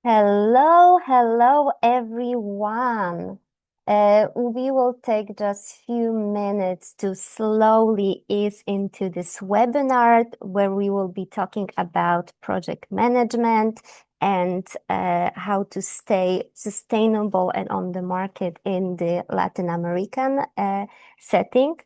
Hello, everyone. We will take just few minutes to slowly ease into this webinar where we will be talking about project management and how to stay sustainable and on the market in the Latin American setting.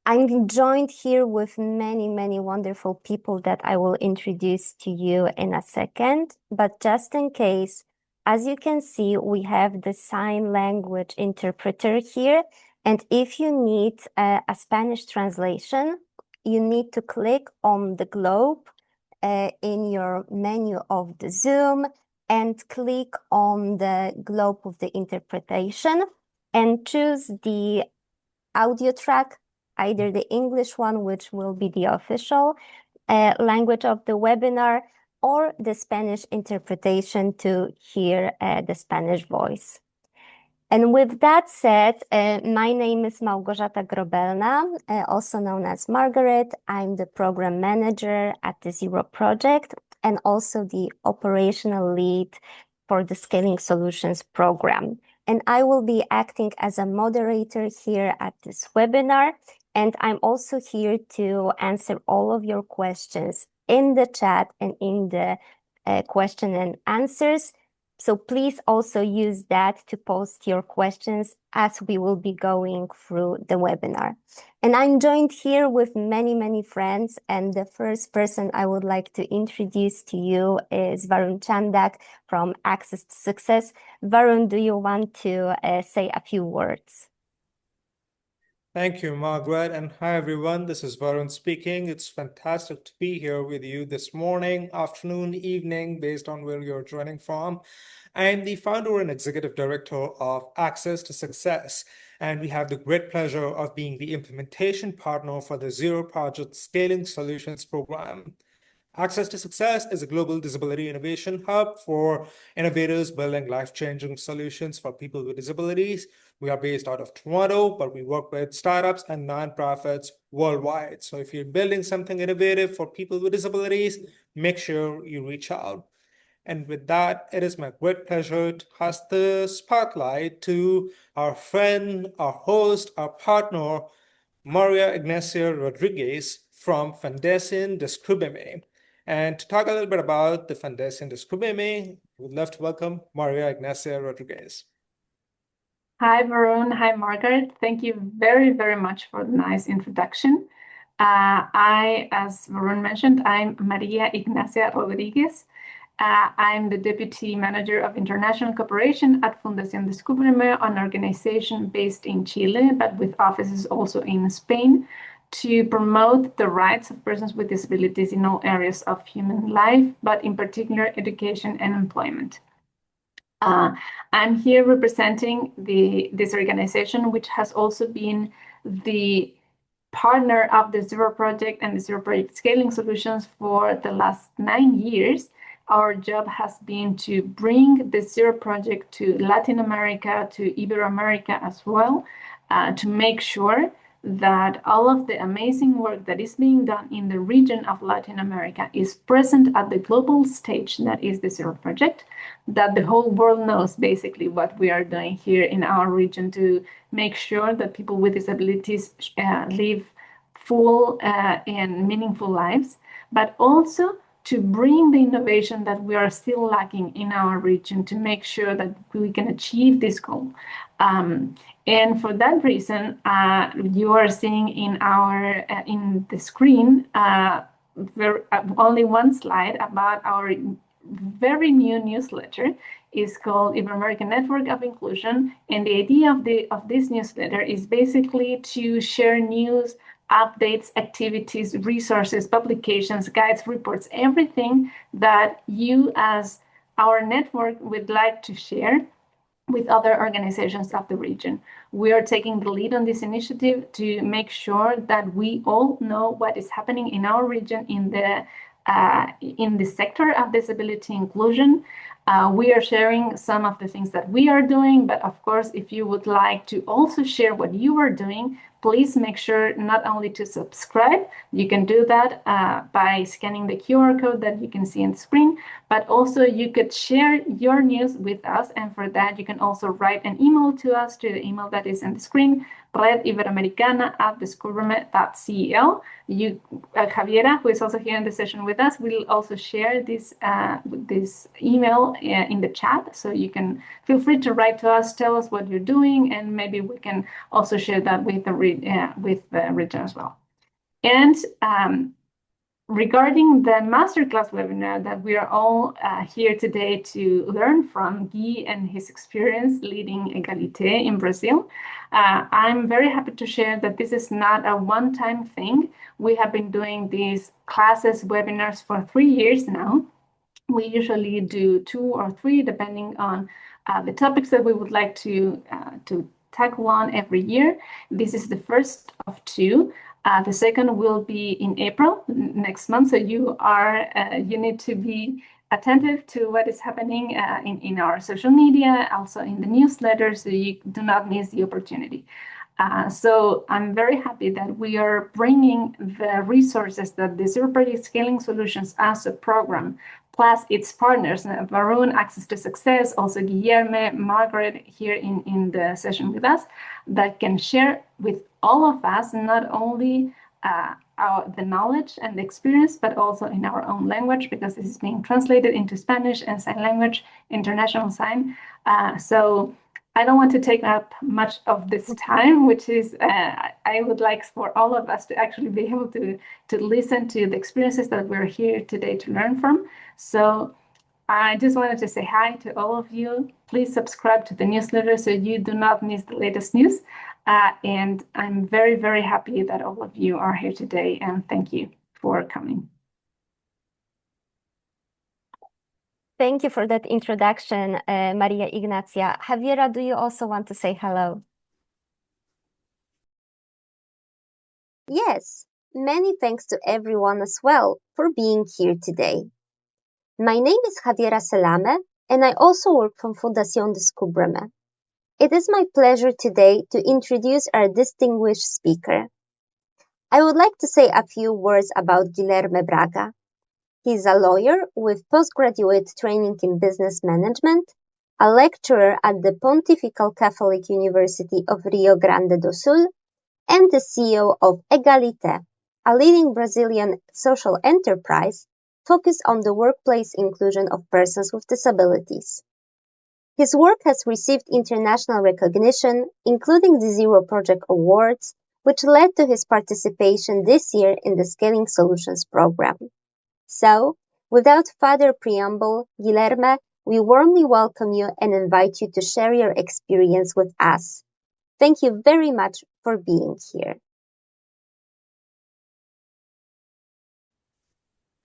I'm joined here with many wonderful people that I will introduce to you in a second. But just in case, as you can see, we have the sign language interpreter here. And if you need a Spanish translation, you need to click on the globe in your menu of the Zoom and click on the globe of the interpretation and choose the audio track, either the English one, which will be the official language of the webinar, or the Spanish interpretation to hear the Spanish voice. And with that said, my name is Małgorzata Grobelna, also known as Margaret. I'm the program manager at the Zero Project and also the operational lead for the Scaling Solutions program. And I will be acting as a moderator here at this webinar. And I'm also here to answer all of your questions in the chat and in the question and answers. So please also use that to post your questions as we will be going through the webinar. And I'm joined here with many friends. And the first person I would like to introduce to you is Varun Chandak from Access to Success. Varun, do you want to say a few words? Thank you, Margaret. And hi, everyone. This is Varun speaking. It's fantastic to be here with you this morning, afternoon, evening, based on where you're joining from. I'm the founder and executive director of Access to Success, and we have the great pleasure of being the implementation partner for the Zero Project Scaling Solutions program. Access to Success is a global disability innovation hub for innovators building life-changing solutions for people with disabilities. We are based out of Toronto, but we work with startups and nonprofits worldwide. So if you're building something innovative for people with disabilities, make sure you reach out. And with that, it is my great pleasure to pass the spotlight to our friend, our host, our partner, Maria Ignacia Rodriguez from Fundación Descúbreme. And to talk a little bit about the Fundación Descúbreme, we'd love to welcome Maria Ignacia Rodriguez. Hi, Varun. Hi, Margaret. Thank you very much for the nice introduction. As Varun mentioned, I'm Maria Ignacia Rodriguez. I'm the Deputy Manager of International Cooperation at Fundación Descúbreme, an organization based in Chile, but with offices also in Spain, to promote the rights of persons with disabilities in all areas of human life, but in particular education and employment. I'm here representing this organization, which has also been the partner of the Zero Project and the Zero Project Scaling Solutions for the last 9 years. Our job has been to bring the Zero Project to Latin America, to Iberoamerica as well, to make sure that all of the amazing work that is being done in the region of Latin America is present at the global stage that is the Zero Project, that the whole world knows basically what we are doing here in our region to make sure that people with disabilities live full and meaningful lives, but also to bring the innovation that we are still lacking in our region to make sure that we can achieve this goal. And for that reason, you are seeing in the screen only one slide about our very new newsletter. Is called Ibero-American Network of Inclusion, and the idea of this newsletter is basically to share news, updates, activities, resources, publications, guides, reports, everything that you as our network would like to share with other organizations of the region. We are taking the lead on this initiative to make sure that we all know what is happening in our region in the sector of disability inclusion. We are sharing some of the things that we are doing, but of course, if you would like to also share what you are doing, please make sure not only to subscribe, you can do that by scanning the QR code that you can see on the screen, but also you could share your news with us. And for that, you can also write an email to us to the email that is on the screen, rediberoamericana@descubreme.cl. Javiera, who is also here in the session with us, will also share this email in the chat. So you can feel free to write to us, tell us what you're doing, and maybe we can also share that with the region as well. And regarding the Masterclass webinar that we are all here today to learn from Guy and his experience leading Egalite in Brazil, I'm very happy to share that this is not a one-time thing. We have been doing these classes, webinars for 3 years now. We usually do 2 or 3, depending on the topics that we would like to tackle on every year. This is the first of 2. The second will be in April next month. So you need to be attentive to what is happening in our social media, also in the newsletter, so you do not miss the opportunity. So I'm very happy that we are bringing the resources that the Zero Project Scaling Solutions as a program, plus its partners, Varun, Access to Success, also Guilherme, Margaret here in the session with us, that can share with all of us, not only the knowledge and the experience, but also in our own language, because this is being translated into Spanish and sign language, international sign. So I don't want to take up much of this time, which is, I would like for all of us to actually be able to listen to the experiences that we're here today to learn from. So I just wanted to say hi to all of you. Please subscribe to the newsletter so you do not miss the latest news. And I'm very, very happy that all of you are here today, and thank you for coming. Thank you for that introduction, Maria Ignacia. Javiera, do you also want to say hello? Yes, many thanks to everyone as well for being here today. My name is Javiera Selame, and I also work from Fundación Descúbreme. It is my pleasure today to introduce our distinguished speaker. I would like to say a few words about Guilherme Braga. He is a lawyer with postgraduate training in business management, a lecturer at the Pontifical Catholic University of Rio Grande do Sul, and the CEO of Egalite, a leading Brazilian social enterprise focused on the workplace inclusion of persons with disabilities. His work has received international recognition, including the Zero Project Awards, which led to his participation this year in the Scaling Solutions program. So, without further preamble, Guilherme, we warmly welcome you and invite you to share your experience with us. Thank you very much for being here.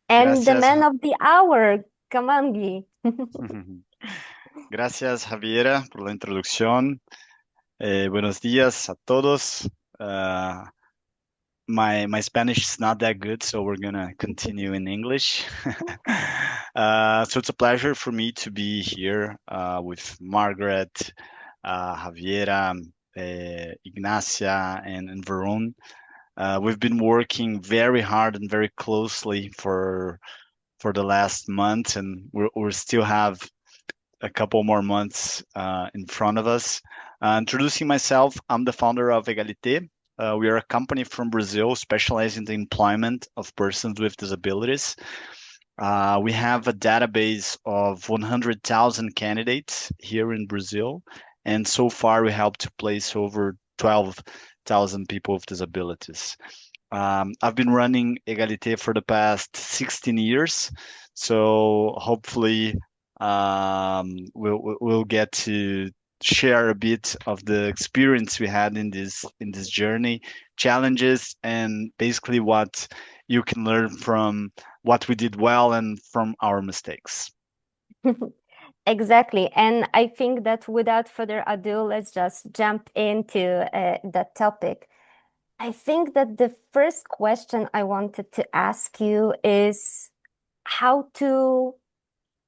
And the Gracias. man of the hour, come on, Gui. Gracias, Javiera, por la introducción. Buenos días a todos. My Spanish is not that good, so we're gonna continue in English. So it's a pleasure for me to be here with Margaret, Javiera, Ignacia, and Varun. We've been working very hard and very closely for the last month, and we still have a couple more months in front of us. Introducing myself, I'm the founder of Egalite. We are a company from Brazil specializing in the employment of persons with disabilities. We have a database of 100,000 candidates here in Brazil, and so far we helped to place over 12,000 people with disabilities. I've been running Egalite for the past 16 years, so hopefully we'll get to share a bit of the experience we had in this journey, challenges, and basically what you can learn from what we did well and from our mistakes. Exactly. And I think that without further ado, let's just jump into that topic. I think that the first question I wanted to ask you is how to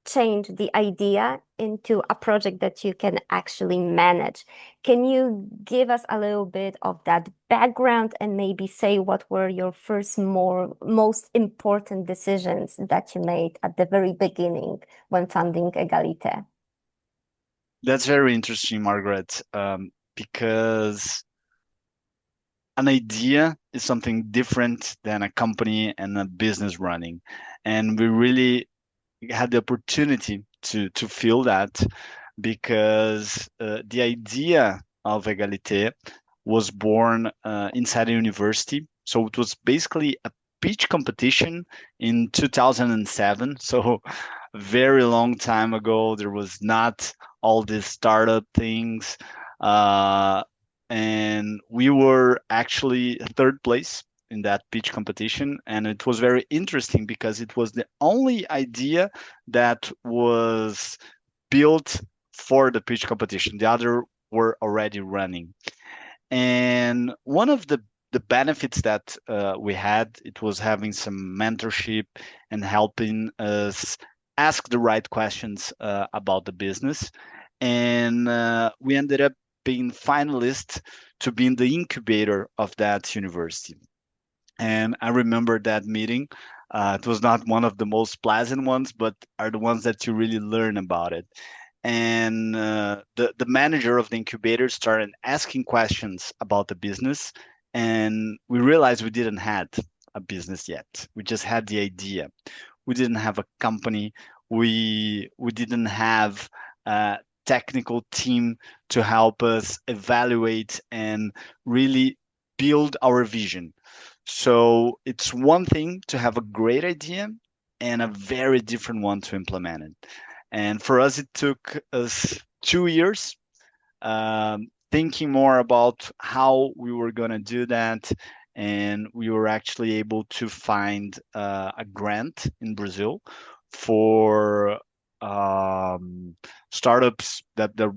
change the idea into a project that you can actually manage. Can you give us a little bit of that background and maybe say what were your first most important decisions that you made at the very beginning when founding Egalite? That's very interesting, Margaret, because an idea is something different than a company and a business running. And we really had the opportunity to feel that because the idea of Egalite was born inside a university. So it was basically a pitch competition in 2007. So very long time ago. There was not all these startup things. Uh, and we were actually third place in that pitch competition. And it was very interesting because it was the only idea that was built for the pitch competition. The other were already running. And one of the benefits that we had, it was having some mentorship and helping us ask the right questions about the business. And we ended up being finalists to be in the incubator of that university. And I remember that meeting. It was not one of the most pleasant ones, but are the ones that you really learn about it. And the manager of the incubator started asking questions about the business, and we realized we didn't had a business yet. We just had the idea. We didn't have a company. We didn't have a technical team to help us evaluate and really build our vision. So it's one thing to have a great idea and a very different one to implement it. And for us, it took us 2 years thinking more about how we were going to do that. And we were actually able to find a grant in Brazil for startups that the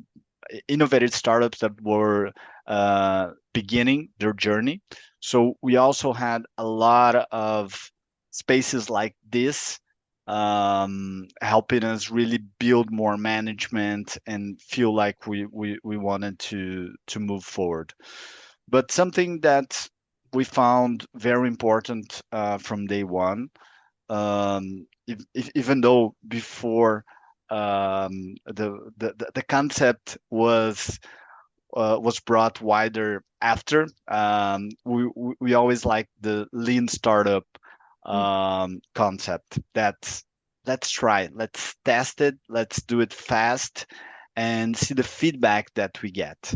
innovative startups that were beginning their journey. So we also had a lot of spaces like this helping us really build more management and feel like we wanted to move forward. But something that we found very important from day one, even though before the concept was brought wider after. We always like the lean startup concept. That let's try, let's test it, let's do it fast, and see the feedback that we get.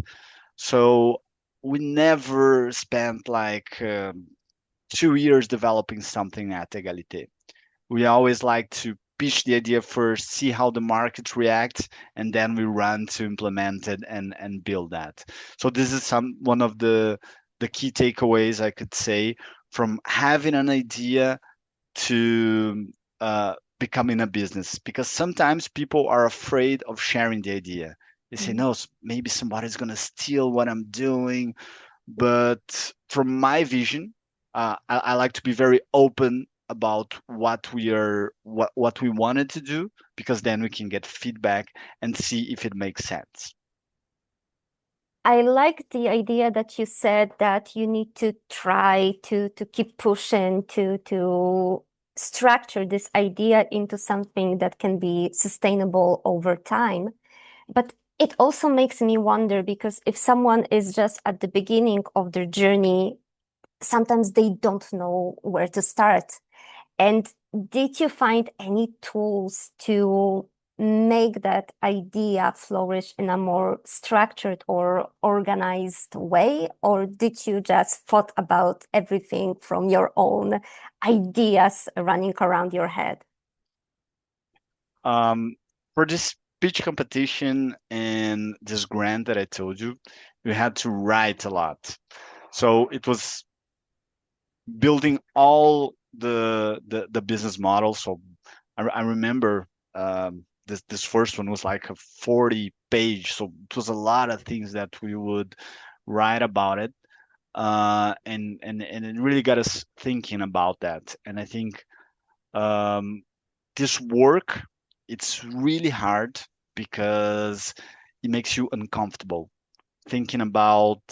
So we never spent like 2 years developing something at Egalite. We always like to pitch the idea first, see how the market reacts, and then we run to implement it and build that. So this is one of the key takeaways I could say from having an idea to becoming a business, because sometimes people are afraid of sharing the idea. They say, no, maybe somebody's going to steal what I'm doing. But from my vision, I like to be very open about what we wanted to do, because then we can get feedback and see if it makes sense. I like the idea that you said that you need to try to keep pushing to structure this idea into something that can be sustainable over time. But it also makes me wonder, because if someone is just at the beginning of their journey, sometimes they don't know where to start. And did you find any tools to make that idea flourish in a more structured or organized way? Or did you just thought about everything from your own ideas running around your head? For this pitch competition and this grant that I told you, we had to write a lot. So it was building all the business model. So I remember this first one was like a 40 page. So it was a lot of things that we would write about it. And it really got us thinking about that. And I think this work, it's really hard because it makes you uncomfortable thinking about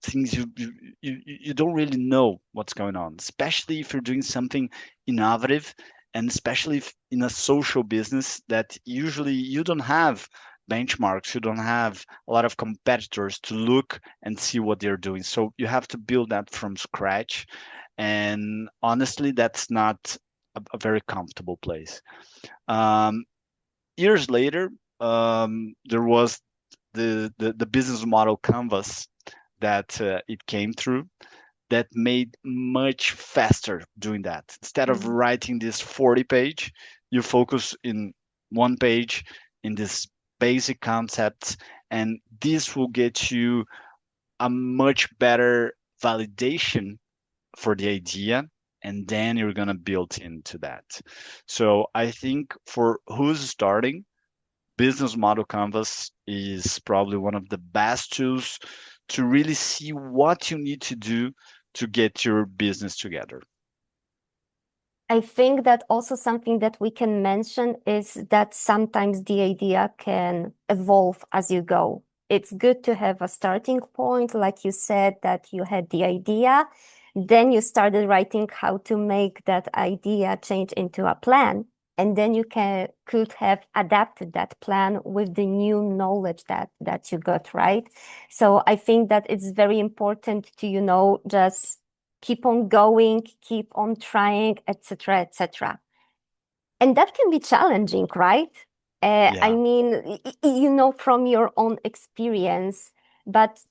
things you don't really know what's going on, especially if you're doing something innovative, and especially if in a social business that usually you don't have benchmarks, you don't have a lot of competitors to look and see what they're doing. So you have to build that from scratch. And honestly, that's not a very comfortable place. Um, Years later, there was the business model canvas that it came through that made much faster doing that. Instead of writing this 40 page, you focus in one page in this basic concepts, and this will get you a much better validation for the idea, and then you're going to build into that. So I think for who's starting, business model canvas is probably one of the best tools to really see what you need to do to get your business together. I think that also something that we can mention is that sometimes the idea can evolve as you go. It's good to have a starting point, like you said, that you had the idea, then you started writing how to make that idea change into a plan, and then you could have adapted that plan with the new knowledge that you got, right? So I think that it's very important to, just keep on going, keep on trying, etc., etc. And that can be challenging, right? I Yeah. mean, from your own experience, but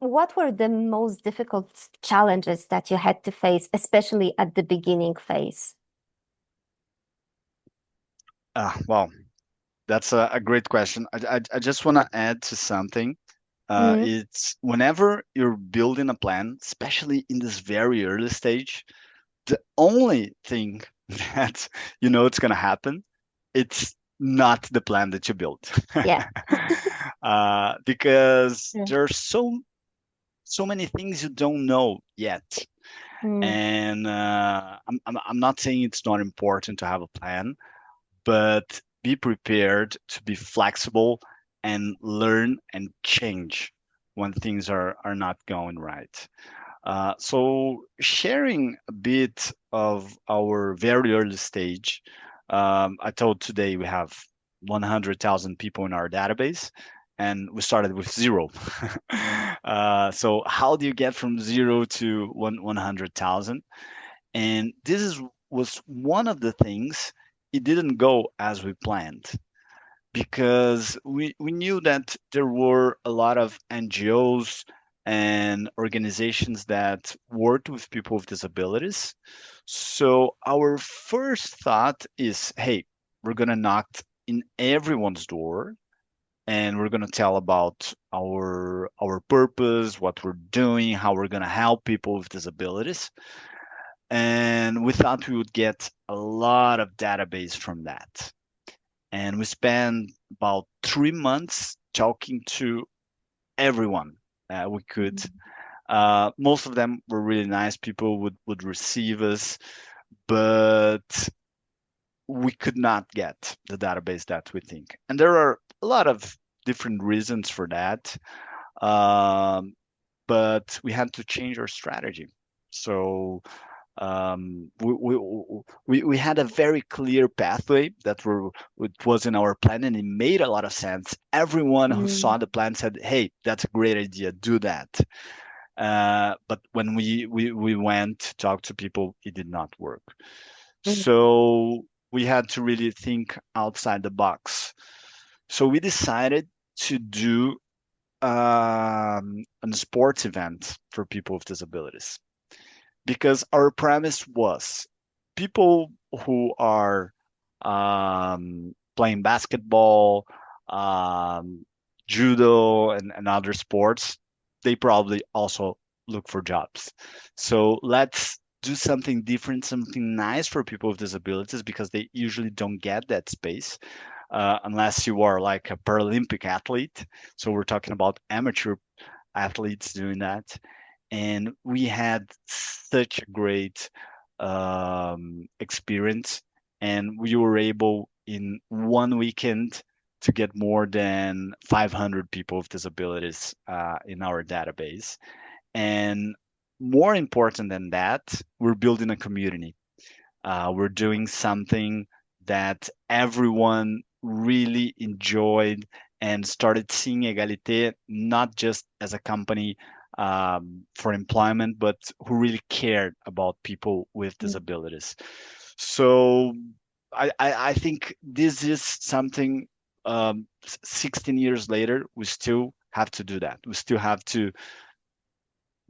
what were the most difficult challenges that you had to face, especially at the beginning phase? Well, that's a great question. I just want to add to something. It's whenever you're building a plan, especially in this very early stage, the only thing that you know it's going to happen, it's not the plan that you built. Yeah. Because Yeah. there's so many things you don't know yet. And I'm not saying it's not important to have a plan, but be prepared to be flexible and learn and change when things are not going right. So sharing a bit of our very early stage, I told today we have 100,000 people in our database, and we started with zero. So how do you get from zero to 100,000? And was one of the things. It didn't go as we planned because we knew that there were a lot of NGOs and organizations that worked with people with disabilities. So our first thought is, hey, we're gonna knock in everyone's door and we're gonna tell about our purpose, what we're doing, how we're gonna help people with disabilities. And we thought we would get a lot of database from that. And we spent about 3 months talking to everyone we could. Most of them were really nice people, would receive us, but we could not get the database that we think. And there are a lot of different reasons for that. Um, but we had to change our strategy. So we had a very clear pathway that it was in our plan, and it made a lot of sense. Everyone who saw the plan said, "Hey, that's a great idea. Do that." But when we went to talk to people, it did not work. So we had to really think outside the box. So we decided to do a sports event for people with disabilities because our premise was people who are playing basketball, judo, and other sports, they probably also look for jobs. So let's do something different, something nice for people with disabilities because they usually don't get that space. Unless you are like a Paralympic athlete. So we're talking about amateur athletes doing that. And we had such a great experience, and we were able in one weekend to get more than 500 people with disabilities in our database. And more important than that, we're building a community. We're doing something that everyone really enjoyed and started seeing Egalite not just as a company for employment, but who really cared about people with disabilities. So I think this is something 16 years later, we still have to do that. We still have to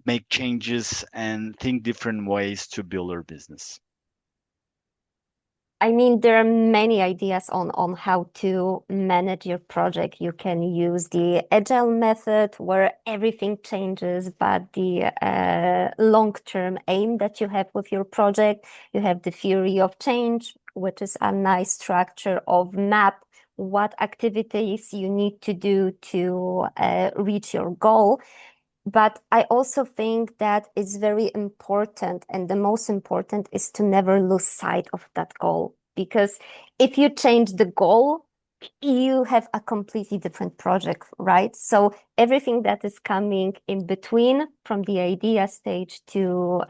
make changes and think different ways to build our business. I mean, there are many ideas on how to manage your project. You can use the agile method where everything changes, but the long-term aim that you have with your project. You have the theory of change, which is a nice structure of map what activities you need to do to reach your goal. But I also think that it's very important, and the most important is to never lose sight of that goal. Because if you change the goal, you have a completely different project, right? So everything that is coming in between from the idea stage to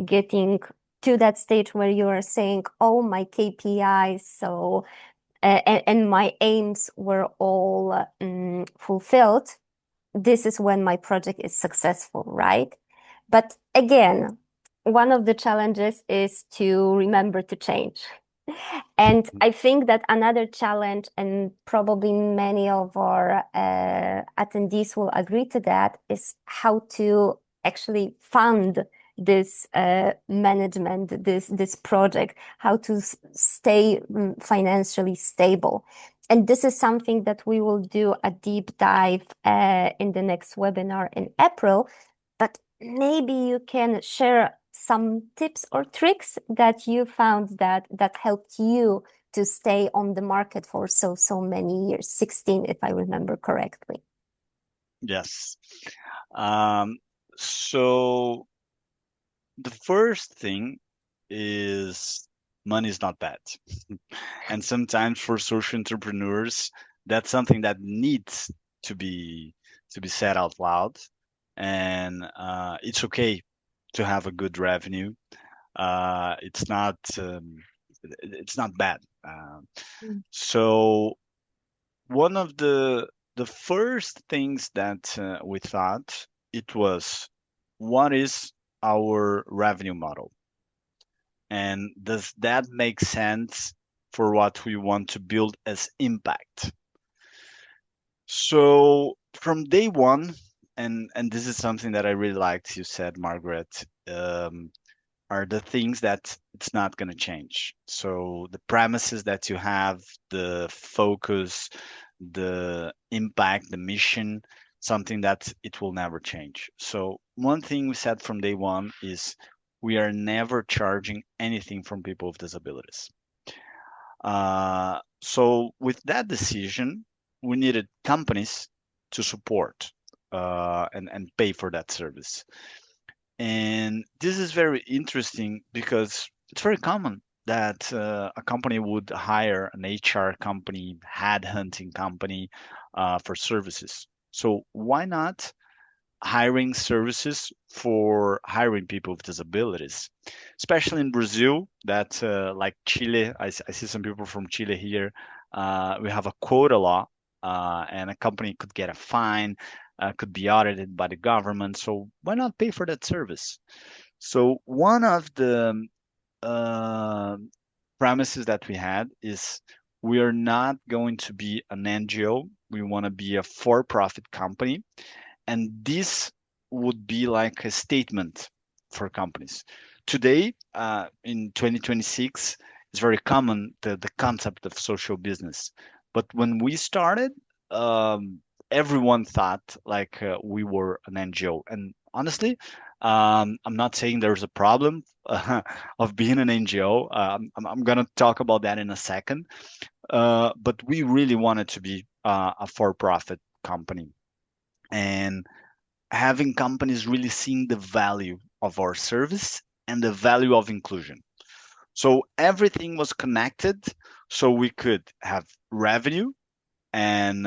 getting to that stage where you are saying, oh, my KPIs, so and my aims were all fulfilled, this is when my project is successful, right? But again, one of the challenges is to remember to change. And I think that another challenge, and probably many of our attendees will agree to that, is how to actually fund this management, this project, how to stay financially stable. And this is something that we will do a deep dive in the next webinar in April. But maybe you can share some tips or tricks that you found that helped you to stay on the market for so many years, 16, if I remember correctly. Yes. So the first thing is money is not bad. And sometimes for social entrepreneurs, that's something that needs to be said out loud. And it's okay to have a good revenue. It's not bad. So one of the first things that we thought it was, what is our revenue model, and does that make sense for what we want to build as impact? So from day one, and this is something that I really liked you said, Margaret, are the things that it's not going to change. So the premises that you have, the focus, the impact, the mission, something that it will never change. So one thing we said from day one is we are never charging anything from people with disabilities. So with that decision, we needed companies to support and pay for that service. And this is very interesting because it's very common that a company would hire an HR company, headhunting company for services. So why not hiring services for hiring people with disabilities, especially in Brazil, that like Chile, I see some people from Chile here. We have a quota law, and a company could get a fine, could be audited by the government. So why not pay for that service? So one of the uh, premises that we had is we are not going to be an NGO. We want to be a for-profit company. And this would be like a statement for companies. Today, in 2026, it's very common, the concept of social business. But when we started, everyone thought like we were an NGO. And honestly, I'm not saying there's a problem of being an NGO. I'm going to talk about that in a second. But we really wanted to be a for-profit company. And having companies really seeing the value of our service and the value of inclusion. So everything was connected. So we could have revenue, and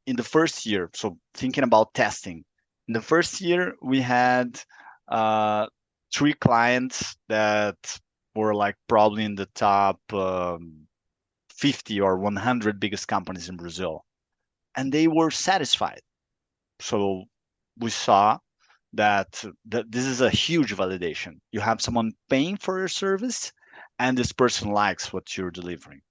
in the first year, so thinking about testing, in the first year we had uh, 3 clients that were like probably in the top 50 or 100 biggest companies in Brazil, and they were satisfied. So we saw that this is a huge validation. You have someone paying for your service, and this person likes what you're delivering.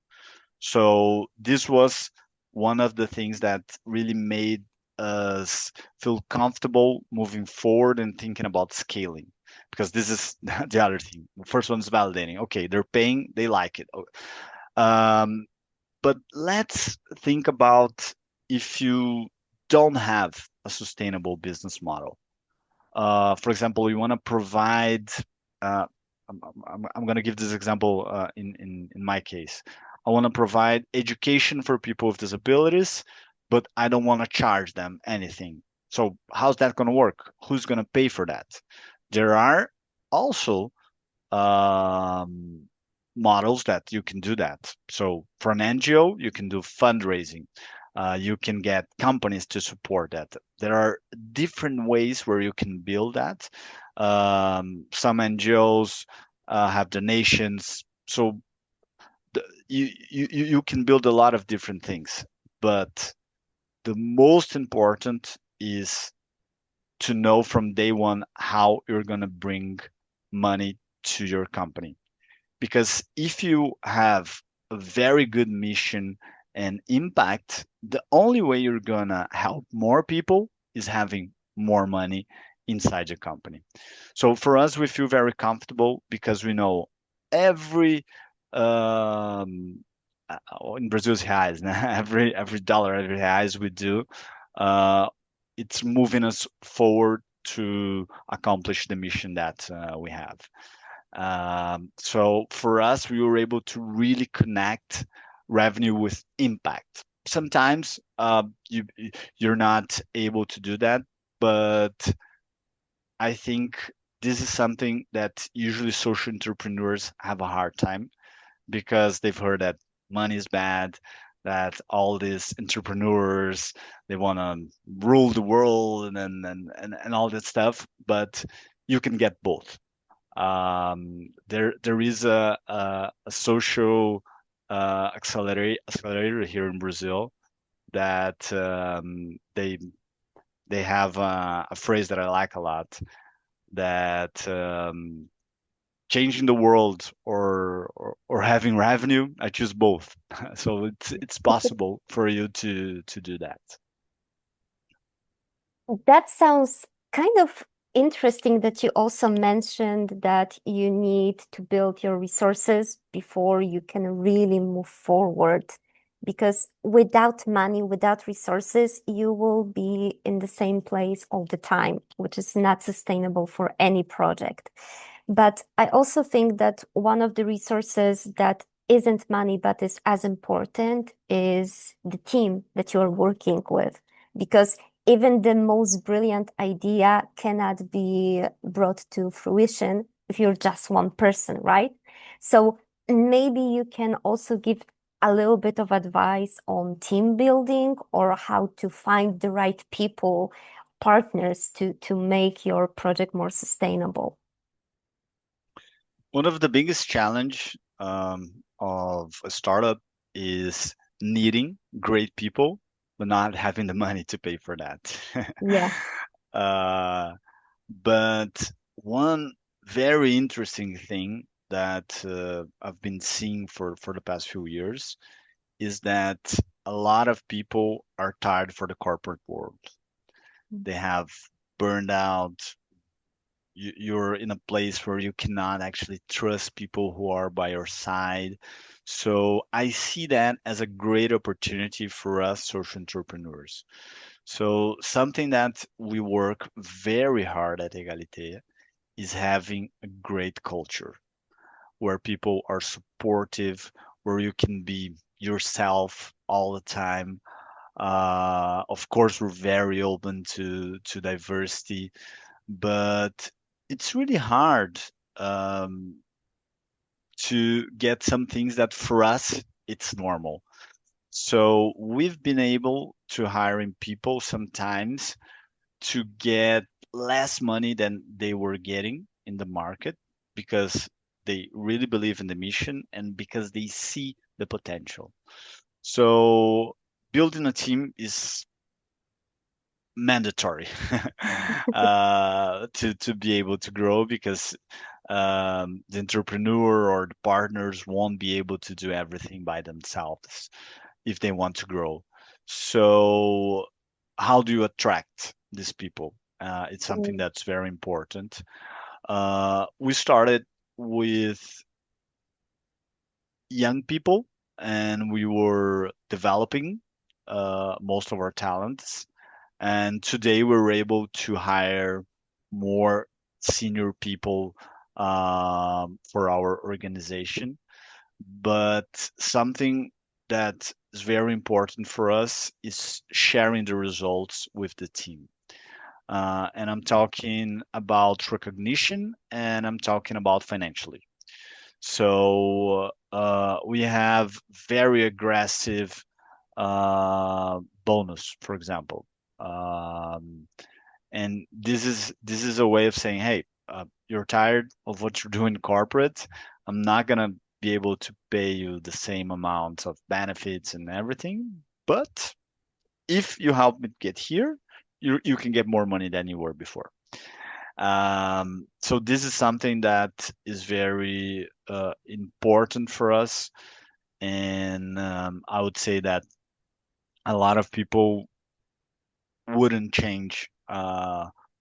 So this was one of the things that really made us feel comfortable moving forward and thinking about scaling. Because this is the other thing. The first one is validating. Okay, they're paying, they like it. Um, but let's think about if you don't have a sustainable business model. For example, you want to provide. Uh, I'm going to give this example in my case. I want to provide education for people with disabilities, but I don't want to charge them anything. So how's that going to work? Who's going to pay for that? There are also um, models that you can do that. So for an NGO, you can do fundraising. You can get companies to support that. There are different ways where you can build that. Some NGOs have donations, so you can build a lot of different things. But the most important is to know from day one how you're going to bring money to your company. Because if you have a very good mission and impact, the only way you're gonna help more people is having more money inside your company. So for us, we feel very comfortable because we know every in Brazil's reais, every dollar, every reais we do, uh, it's moving us forward to accomplish the mission that we have. So for us, we were able to really connect revenue with impact. Sometimes you're not able to do that, but I think this is something that usually social entrepreneurs have a hard time because they've heard that money is bad, that all these entrepreneurs they want to rule the world and all that stuff, but you can get both. There is a social accelerator here in Brazil that they have a phrase that I like a lot that changing the world or having revenue, I choose both. So it's possible for you to do that. That sounds kind of interesting that you also mentioned that you need to build your resources before you can really move forward. Because without money, without resources, you will be in the same place all the time, which is not sustainable for any project. But I also think that one of the resources that isn't money but is as important is the team that you are working with. Because even the most brilliant idea cannot be brought to fruition if you're just one person, right? So maybe you can also give a little bit of advice on team building or how to find the right people, partners to make your project more sustainable. One of the biggest challenge of a startup is needing great people, but not having the money to pay for that. Yeah. uh, but one very interesting thing that I've been seeing for the past few years is that a lot of people are tired for the corporate world. They have burned out. You're in a place where you cannot actually trust people who are by your side. So I see that as a great opportunity for us social entrepreneurs. So something that we work very hard at Egalite is having a great culture where people are supportive, where you can be yourself all the time. Of course, we're very open to diversity, but it's really hard um, to get some things that for us it's normal. So we've been able to hiring people sometimes to get less money than they were getting in the market because they really believe in the mission and because they see the potential. So building a team is mandatory to be able to grow because the entrepreneur or the partners won't be able to do everything by themselves if they want to grow. So how do you attract these people? It's something Mm. that's very important. We started with young people and we were developing most of our talents. And today we're able to hire more senior people for our organization. But something that is very important for us is sharing the results with the team. And I'm talking about recognition and I'm talking about financially. So we have very aggressive bonus, for example. Um, and this is a way of saying, hey, you're tired of what you're doing corporate. I'm not gonna be able to pay you the same amount of benefits and everything, but if you help me get here, you can get more money than you were before. So this is something that is very important for us, and I would say that a lot of people wouldn't change,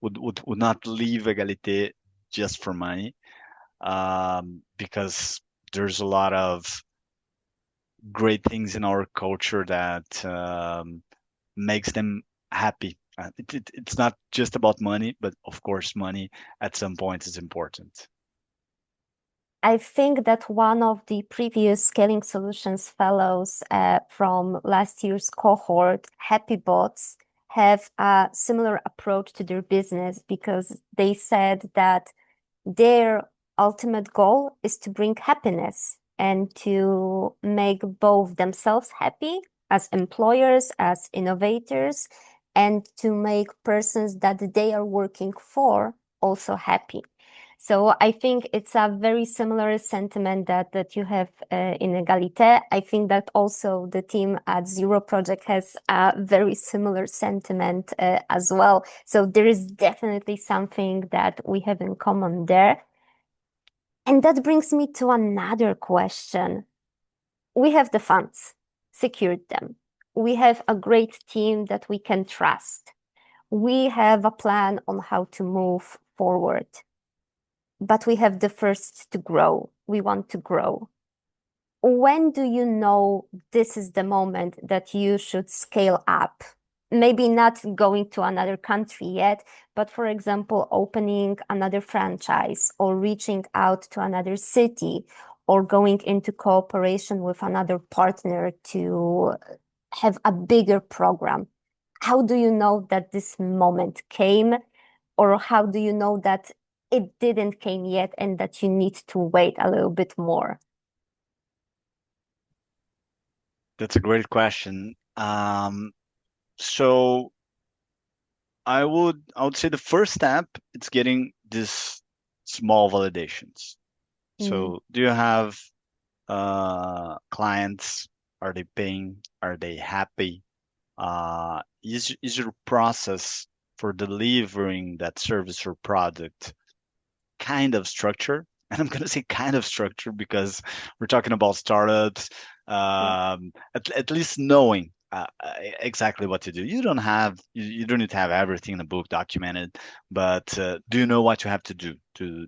would not leave Egalite just for money, because there's a lot of great things in our culture that makes them happy. It's not just about money, but of course, money at some point is important. I think that one of the previous Scaling Solutions fellows from last year's cohort, Happy Bots, have a similar approach to their business because they said that their ultimate goal is to bring happiness and to make both themselves happy as employers, as innovators, and to make persons that they are working for also happy. So I think it's a very similar sentiment that you have in Egalite. I think that also the team at Zero Project has a very similar sentiment as well. So there is definitely something that we have in common there. And that brings me to another question. We have the funds, secured them. We have a great team that we can trust. We have a plan on how to move forward. But we have the first to grow. We want to grow. When do you know this is the moment that you should scale up? Maybe not going to another country yet, but for example, opening another franchise or reaching out to another city or going into cooperation with another partner to have a bigger program. How do you know that this moment came, or how do you know that it didn't came yet and that you need to wait a little bit more? That's a great question. So I would say the first step it's getting this small validations. Mm. So do you have clients? Are they paying? Are they happy? Is your process for delivering that service or product kind of structure? And I'm gonna say kind of structure because we're talking about startups. Yeah. At least knowing exactly what to do. You don't need to have everything in the book documented, but do you know what you have to do to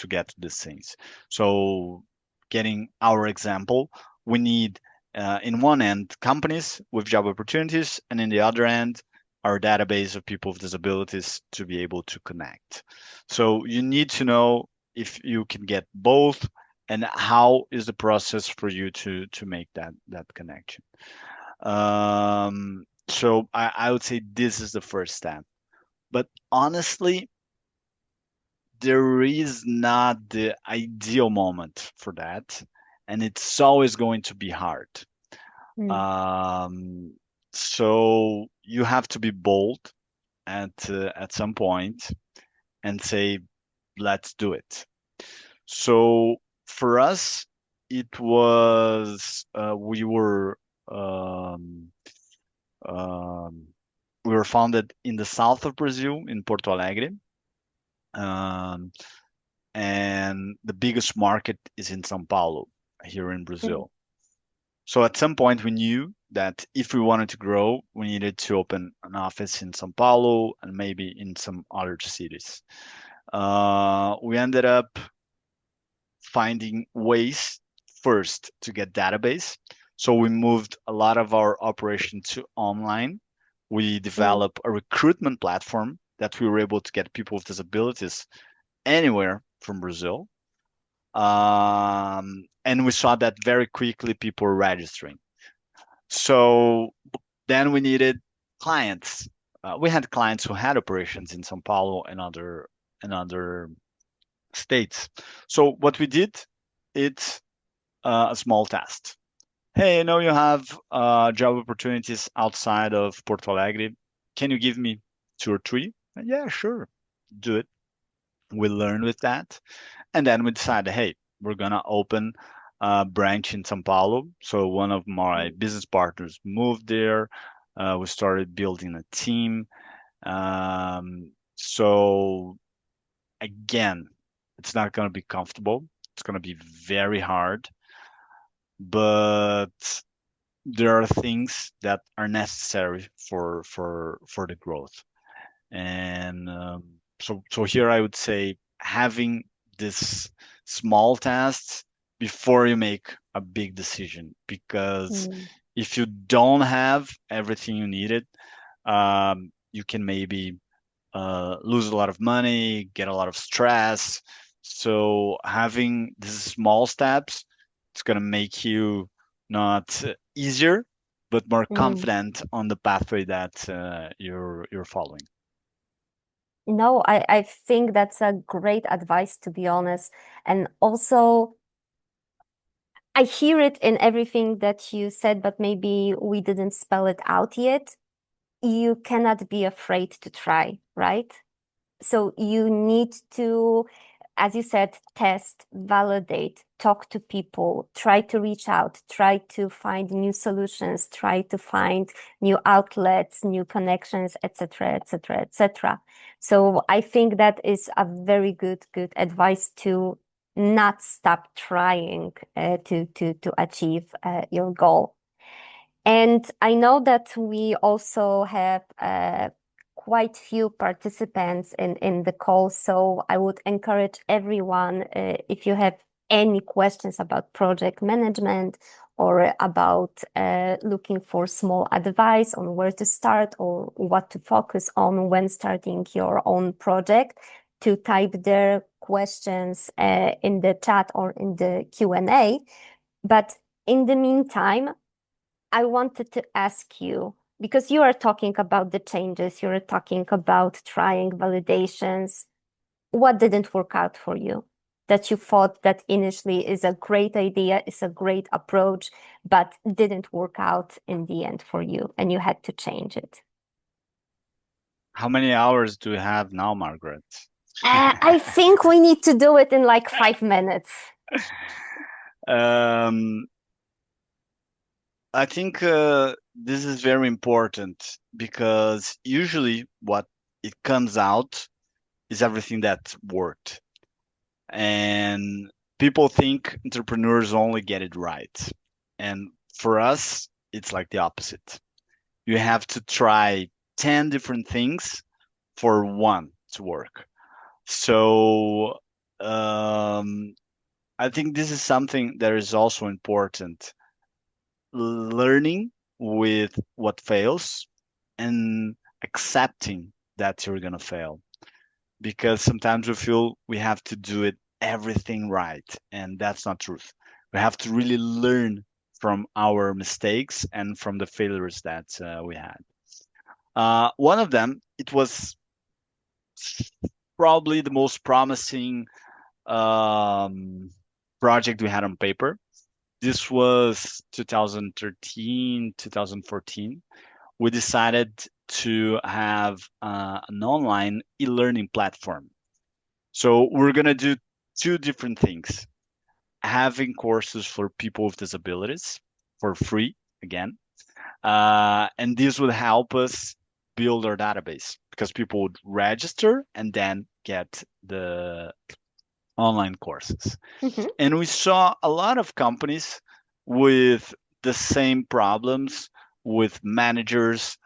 get to these things? So, getting our example, we need in one end companies with job opportunities, and in the other end our database of people with disabilities to be able to connect. So you need to know if you can get both and how is the process for you to make that connection. So I would say this is the first step. But honestly, there is not the ideal moment for that. and it's always going to be hard. So you have to be bold at some point and say, let's do it. So for us, it was um, we were founded in the south of Brazil, in Porto Alegre, um, and the biggest market is in São Paulo, here in Brazil. So at some point, we knew that if we wanted to grow, we needed to open an office in São Paulo and maybe in some other cities. We ended up finding ways first to get database. So we moved a lot of our operation to online. We developed a recruitment platform that we were able to get people with disabilities anywhere from Brazil. And we saw that very quickly people were registering. So then we needed clients. We had clients who had operations in São Paulo and other states. So what we did, it's a small test. Hey, I know you have job opportunities outside of Porto Alegre. Can you give me 2 or 3? And yeah, sure, do it. We learned with that, and then we decided, hey, we're gonna open a branch in São Paulo. So one of my business partners moved there. We started building a team. So again, it's not gonna be comfortable. It's gonna be very hard, but there are things that are necessary for the growth. And so here I would say having this small tests before you make a big decision, because if you don't have everything you needed, you can maybe lose a lot of money, get a lot of stress. So having these small steps, it's gonna make you not easier, but more confident on the pathway that you're following. No, I think that's a great advice, to be honest. And also, I hear it in everything that you said, but maybe we didn't spell it out yet. You cannot be afraid to try, right? So you need to, as you said, test, validate, talk to people, try to reach out, try to find new solutions, try to find new outlets, new connections, etc., etc., etc. So I think that is a very good advice to not stop trying to achieve your goal. And I know that we also have quite few participants in the call, so I would encourage everyone, if you have any questions about project management or about looking for small advice on where to start or what to focus on when starting your own project, to type their questions in the chat or in the Q&A. But in the meantime, I wanted to ask you, because you are talking about the changes, you're talking about trying validations. What didn't work out for you that you thought that initially is a great idea, is a great approach, but didn't work out in the end for you and you had to change it? How many hours do we have now, Margaret? I think we need to do it in like 5 minutes. I think this is very important, because usually what it comes out is everything that worked. And people think entrepreneurs only get it right. And for us, it's like the opposite. You have to try 10 different things for one to work. So I think this is something that is also important. Learning with what fails and accepting that you're gonna fail, because sometimes we feel we have to do it everything right, and that's not truth. We have to really learn from our mistakes and from the failures that we had. One of them, it was probably the most promising project we had on paper. this was 2013, 2014. We decided to have an online e-learning platform. So we're going to do two different things. Having courses for people with disabilities for free, again. And this would help us build our database because people would register and then get the online courses. Mhm. And we saw a lot of companies with the same problems with managers,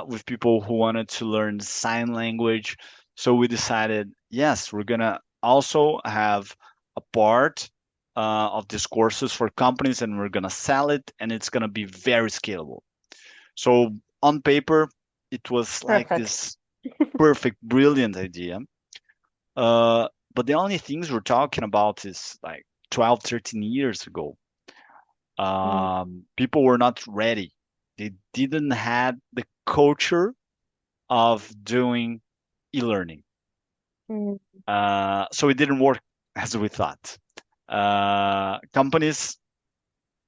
with people who wanted to learn sign language. So we decided, yes, we're gonna also have a part of these courses for companies, and we're gonna sell it, and it's gonna be very scalable. So on paper, it was like Perfect. this perfect, brilliant idea. But the only things we're talking about is like 12, 13 years ago. People were not ready. They didn't have the culture of doing e-learning. Mm. So it didn't work as we thought. Companies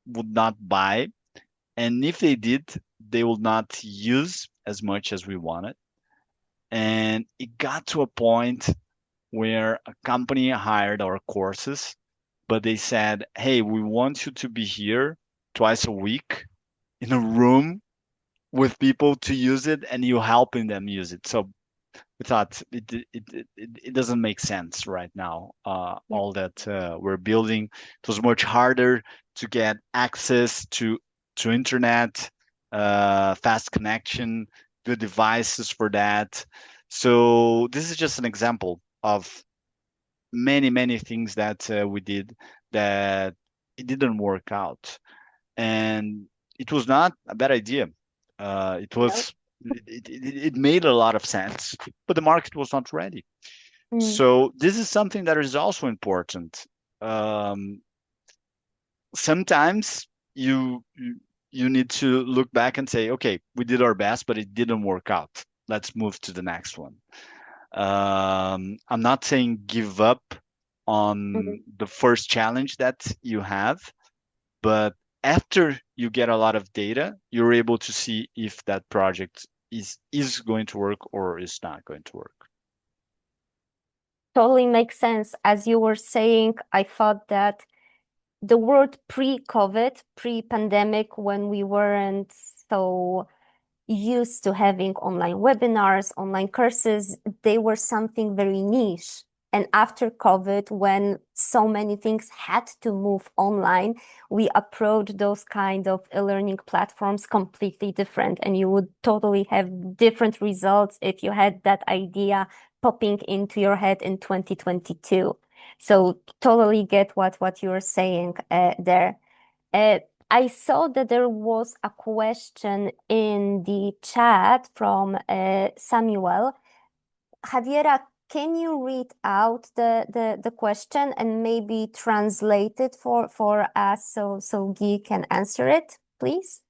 would not buy, and if they did, they would not use as much as we wanted. And it got to a point where a company hired our courses, but they said, hey, we want you to be here twice a week in a room with people to use it and you helping them use it. So we thought it doesn't make sense right now. Yeah. All that we're building, it was much harder to get access to internet, fast connection, good devices for that. So this is just an example of many things that we did that it didn't work out, and it was not a bad idea. It No. was it made a lot of sense, but the market was not ready. Mm. So this is something that is also important. Um, Sometimes you need to look back and say, okay, we did our best, but it didn't work out. Let's move to the next one. I'm not saying give up Mm. on the first challenge that you have, but after you get a lot of data, you're able to see if that project is going to work or is not going to work. Totally makes sense. As you were saying, I thought that the world pre-COVID, pre-pandemic, when we weren't so used to having online webinars, online courses, they were something very niche. And after COVID, when so many things had to move online, we approached those kind of e-learning platforms completely different. And you would totally have different results if you had that idea popping into your head in 2022. So totally get what you're saying there. I saw that there was a question in the chat from Samuel. Javiera, can you read out the question and maybe translate it for us so Guy can answer it, please?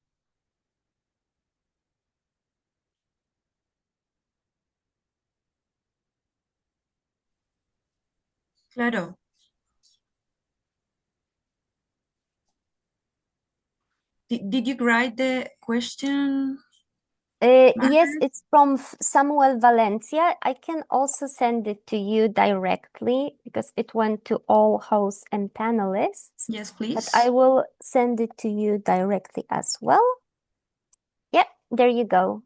Claro. Did you write the question? Yes, it's from Samuel Valencia. I can also send it to you directly because it went to all hosts and panelists. Yes, But please. I will send it to you directly as well. Yeah, there you go.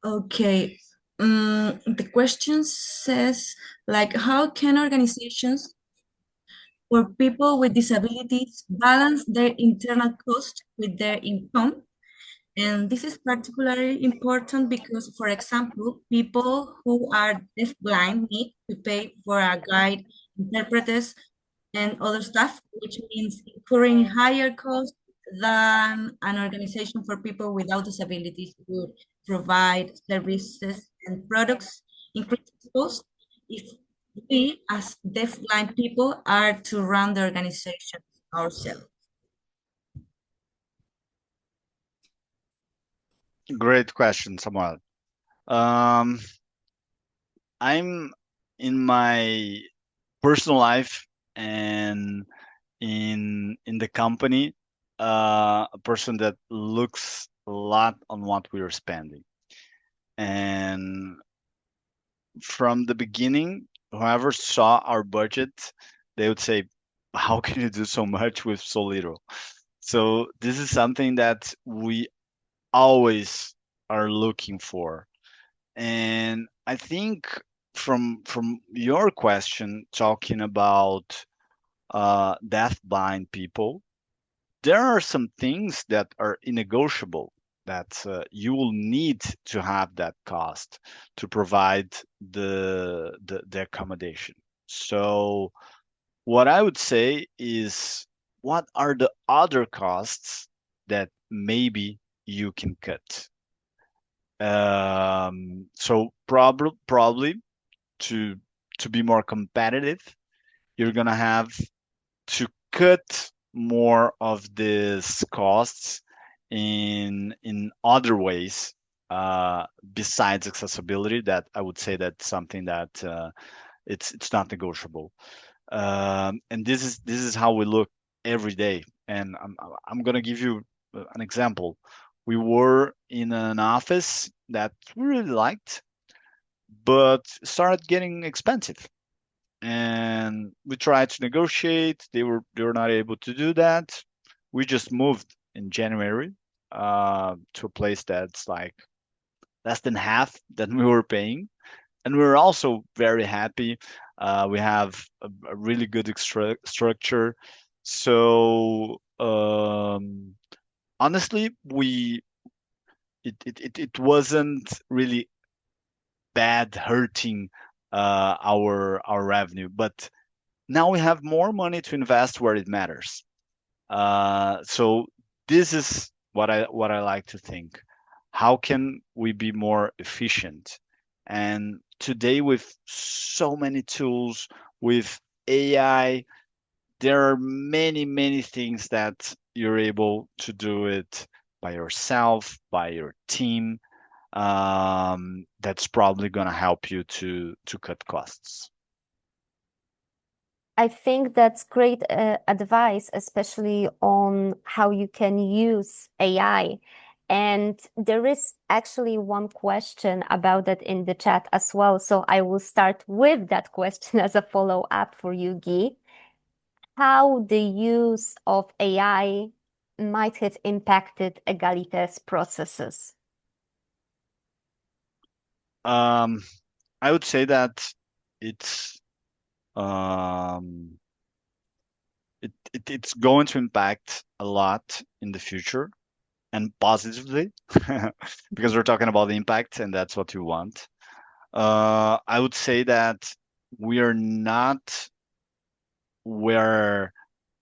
Okay. The question says, like, how can organizations for people with disabilities balance their internal cost with their income? And this is particularly important because, for example, people who are deafblind need to pay for a guide, interpreters, and other stuff, which means incurring higher costs than an organization for people without disabilities would provide services and products, increasing costs if we, as deafblind people, are to run the organization ourselves. Great question, Samuel. Um, I'm in my personal life and in the company, a person that looks a lot on what we are spending. And from the beginning, whoever saw our budget, they would say, "How can you do so much with so little?" So this is something that we always are looking for. And I think from your question, talking about deaf blind people, there are some things that are negotiable that you will need to have that cost to provide the accommodation. So what I would say is, what are the other costs that maybe you can cut? So probably to to be more competitive, you're gonna have to cut more of these costs in other ways, besides accessibility. That I would say that's something that it's not negotiable. And this is how we look every day. And I'm gonna give you an example. We were in an office that we really liked, but started getting expensive, and we tried to negotiate. They were not able to do that. We just moved in January to a place that's like less than half that we were paying, and we were also very happy. We have a really good structure. So honestly, it wasn't really bad hurting our revenue, but now we have more money to invest where it matters. So this is what I like to think. How can we be more efficient? And today, with so many tools, with AI, there are many things that you're able to do it by yourself, by your team. That's probably going to help you to cut costs. I think that's great advice, especially on how you can use AI. And there is actually one question about that in the chat as well. So I will start with that question as a follow-up for you, Guy. How the use of AI might have impacted Egalite's processes? I would say that it's um, it's going to impact a lot in the future, and positively, because we're talking about the impact, and that's what you want. I would say that we are not where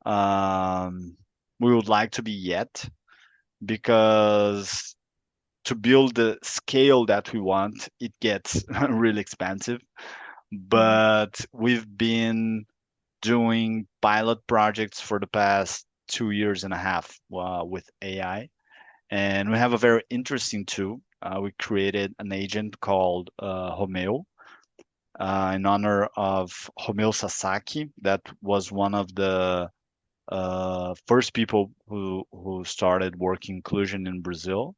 we would like to be yet, because to build the scale that we want, it gets really expensive. But we've been doing pilot projects for the past 2 years and a half with AI, and we have a very interesting tool. We created an agent called Romeo, in honor of Romeo Sasaki. That was one of the first people who started working inclusion in Brazil.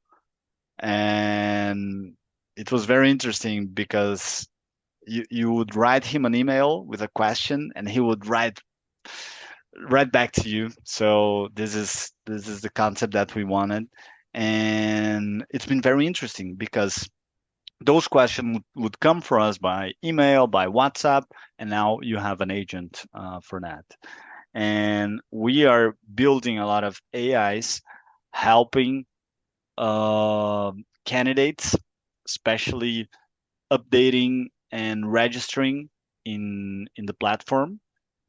And it was very interesting because you would write him an email with a question, and he would write right back to you. So this is the concept that we wanted, and it's been very interesting because those questions would come for us by email, by WhatsApp, and now you have an agent for that. And we are building a lot of AIs helping candidates, especially updating and registering in the platform,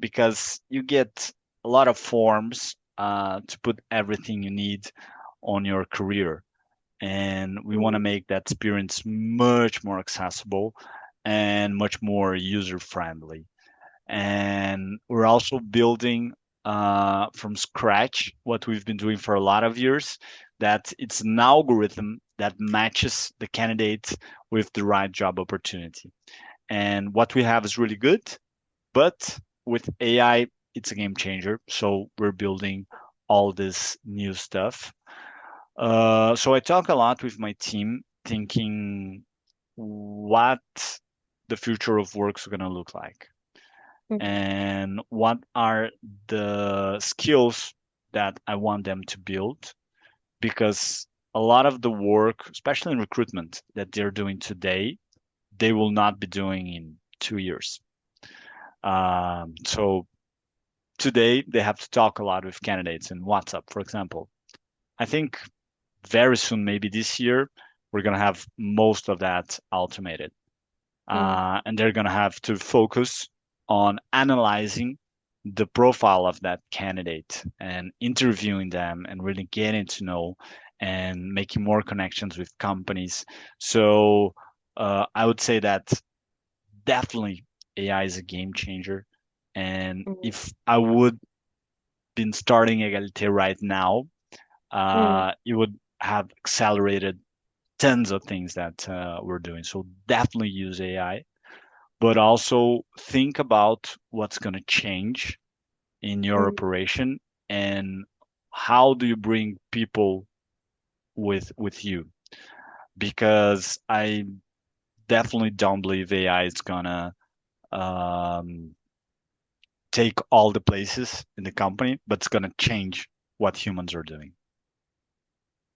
because you get a lot of forms to put everything you need on your career, and we want to make that experience much more accessible and much more user friendly. And we're also building from scratch what we've been doing for a lot of years, that it's an algorithm that matches the candidate with the right job opportunity. And what we have is really good, but with AI, it's a game changer. So we're building all this new stuff. So I talk a lot with my team, thinking what the future of work is going to look like, and what are the skills that I want them to build, because a lot of the work, especially in recruitment, that they're doing today, they will not be doing in 2 years. So today they have to talk a lot with candidates in WhatsApp, for example. I think very soon, maybe this year, we're going to have most of that automated. And they're going to have to focus on analyzing the profile of that candidate and interviewing them and really getting to know and making more connections with companies. So I would say that definitely AI is a game changer. And if I would been starting Egalite right now, it would have accelerated tons of things that we're doing. So definitely use AI, but also think about what's going to change in your operation and how do you bring people with you? Because I definitely don't believe AI is gonna um, take all the places in the company, but it's gonna change what humans are doing.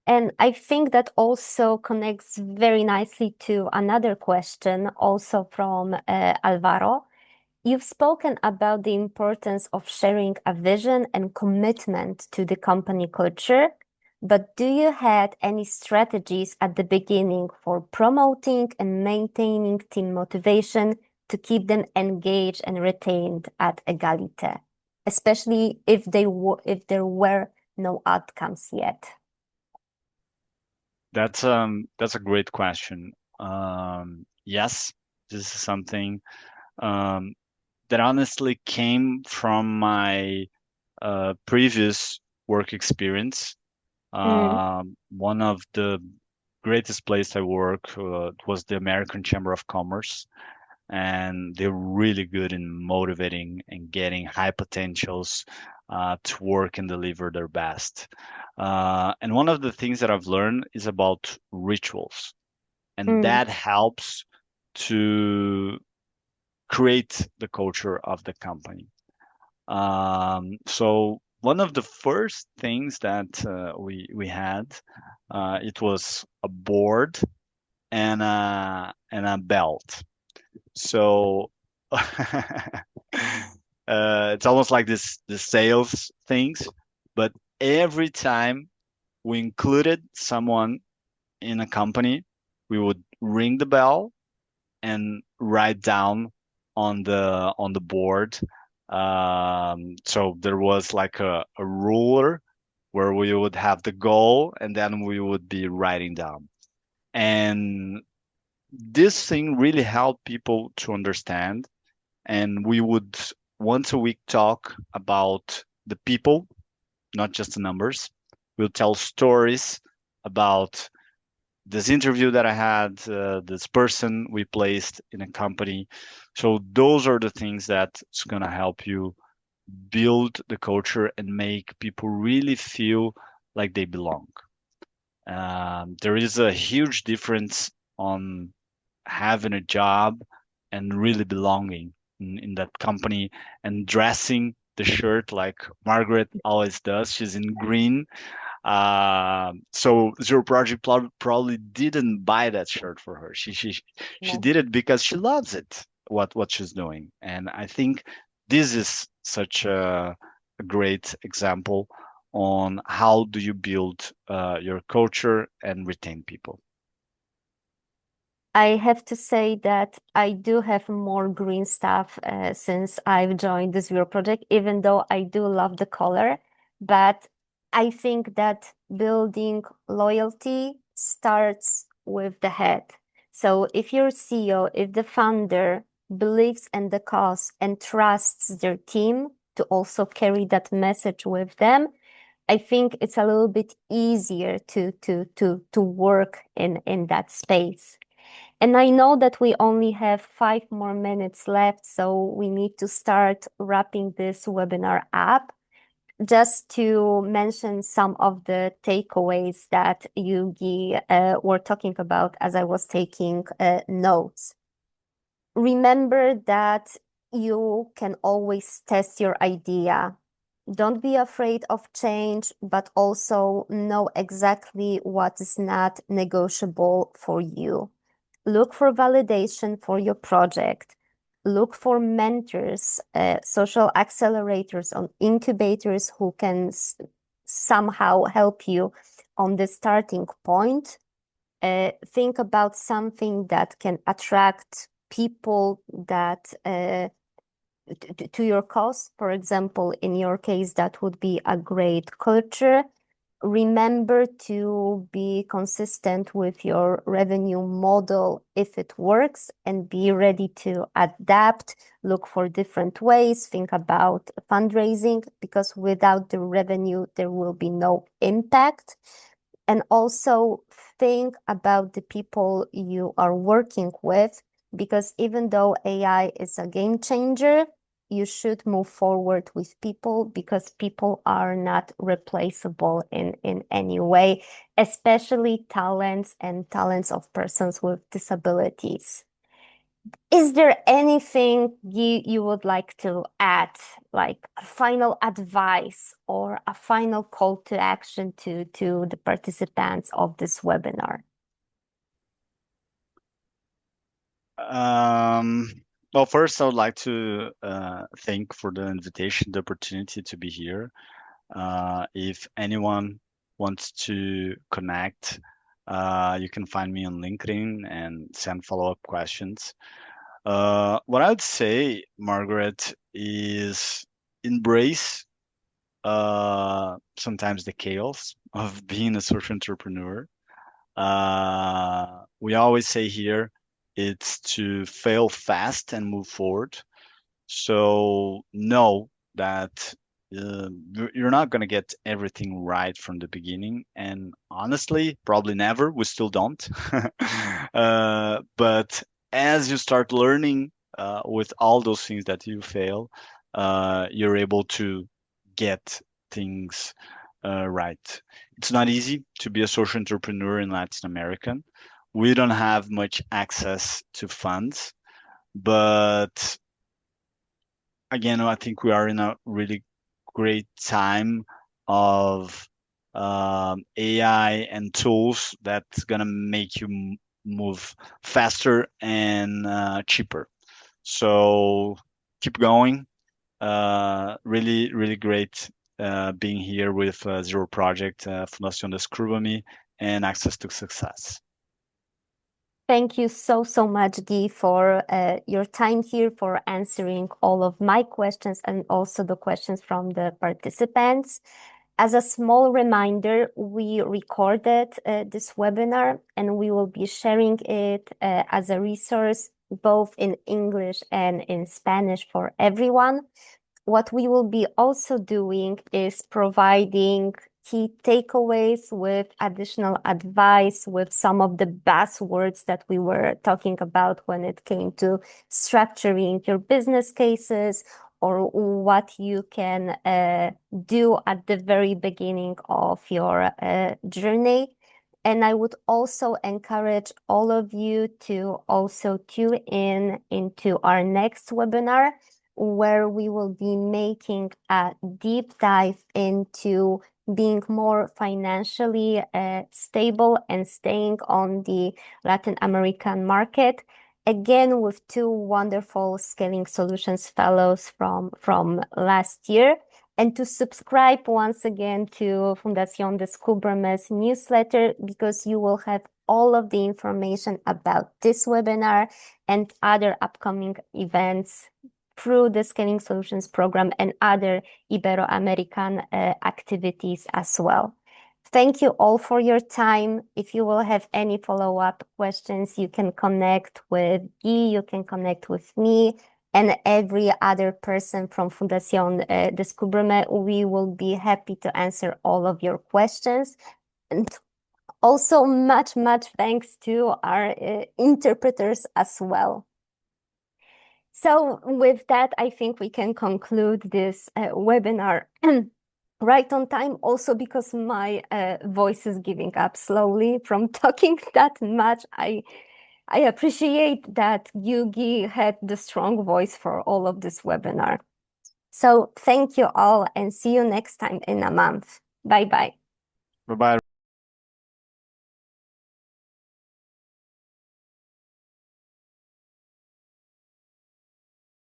And I think that also connects very nicely to another question, also from Alvaro. You've spoken about the importance of sharing a vision and commitment to the company culture, but do you have any strategies at the beginning for promoting and maintaining team motivation to keep them engaged and retained at Egalite, especially if there were no outcomes yet? That's a great question. Yes, this is something that honestly came from my previous work experience. One of the greatest places I work was the American Chamber of Commerce, and they're really good in motivating and getting high potentials to work and deliver their best. And one of the things that I've learned is about rituals, and that helps to create the culture of the company. So one of the first things that we had, it was a board and a belt. So it's almost like the sales things, but every time we included someone in a company, we would ring the bell and write down on the board. So there was like a ruler where we would have the goal and then we would be writing down. And this thing really helped people to understand. And we would once a week talk about the people, not just the numbers. We'll tell stories about this interview that I had, this person we placed in a company. So those are the things that's going to help you build the culture and make people really feel like they belong. There is a huge difference on having a job and really belonging in that company and dressing the shirt like Margaret always does. She's in green. So Zero Project probably didn't buy that shirt for her. She did it because she loves it, what she's doing. And I think this is such a great example on how do you build your culture and retain people. I have to say that I do have more green stuff since I've joined the Zero Project, even though I do love the color. But I think that building loyalty starts with the head. So if your CEO, if the founder believes in the cause and trusts their team to also carry that message with them, I think it's a little bit easier to work in that space. And I know that we only have 5 more minutes left, so we need to start wrapping this webinar up. Just to mention some of the takeaways that you, Guy, were talking about as I was taking notes. Remember that you can always test your idea. Don't be afraid of change, but also know exactly what is not negotiable for you. Look for validation for your project. Look for mentors, social accelerators, or incubators who can somehow help you on the starting point. Think about something that can attract people that to your cause. For example, in your case, that would be a great culture. Remember to be consistent with your revenue model if it works, and be ready to adapt, look for different ways, think about fundraising, because without the revenue, there will be no impact. And also think about the people you are working with, because even though AI is a game changer, you should move forward with people, because people are not replaceable in any way, especially talents and talents of persons with disabilities. Is there anything you would like to add, like a final advice or a final call to action to the participants of this webinar? Well, first, I would like to thank for the invitation, the opportunity to be here. If anyone wants to connect, you can find me on LinkedIn and send follow-up questions. What I would say, Margaret, is embrace sometimes the chaos of being a social entrepreneur. We always say here, it's to fail fast and move forward. So know that you're not going to get everything right from the beginning. And honestly, probably never. We still don't. But as you start learning with all those things that you fail, you're able to get things right. It's not easy to be a social entrepreneur in Latin America. We don't have much access to funds, but again, I think we are in a really great time of AI and tools that's gonna make you move faster and cheaper. So keep going. Really, really great being here with Zero Project, Fundación Descúbreme, and Access to Success. Thank you so much, Guy, for your time here, for answering all of my questions and also the questions from the participants. As a small reminder, we recorded this webinar, and we will be sharing it as a resource both in English and in Spanish for everyone. What we will be also doing is providing key takeaways with additional advice, with some of the buzzwords that we were talking about when it came to structuring your business cases, or what you can do at the very beginning of your journey. And I would also encourage all of you to also tune in into our next webinar, where we will be making a deep dive into being more financially stable and staying on the Latin American market. Again, with 2 wonderful Scaling Solutions fellows from last year. And to subscribe once again to Fundación Descúbreme's newsletter, because you will have all of the information about this webinar and other upcoming events through the Scaling Solutions program and other Ibero-American activities as well. Thank you all for your time. If you will have any follow-up questions, you can connect with Guy, you can connect with me. and every other person from Fundación Descúbreme. We will be happy to answer all of your questions. And also much thanks to our interpreters as well. So with that, I think we can conclude this webinar right on time, also because my voice is giving up slowly from talking that much. I appreciate that Yugi had the strong voice for all of this webinar. So thank you all and see you next time in a month. Bye-bye. Bye-bye.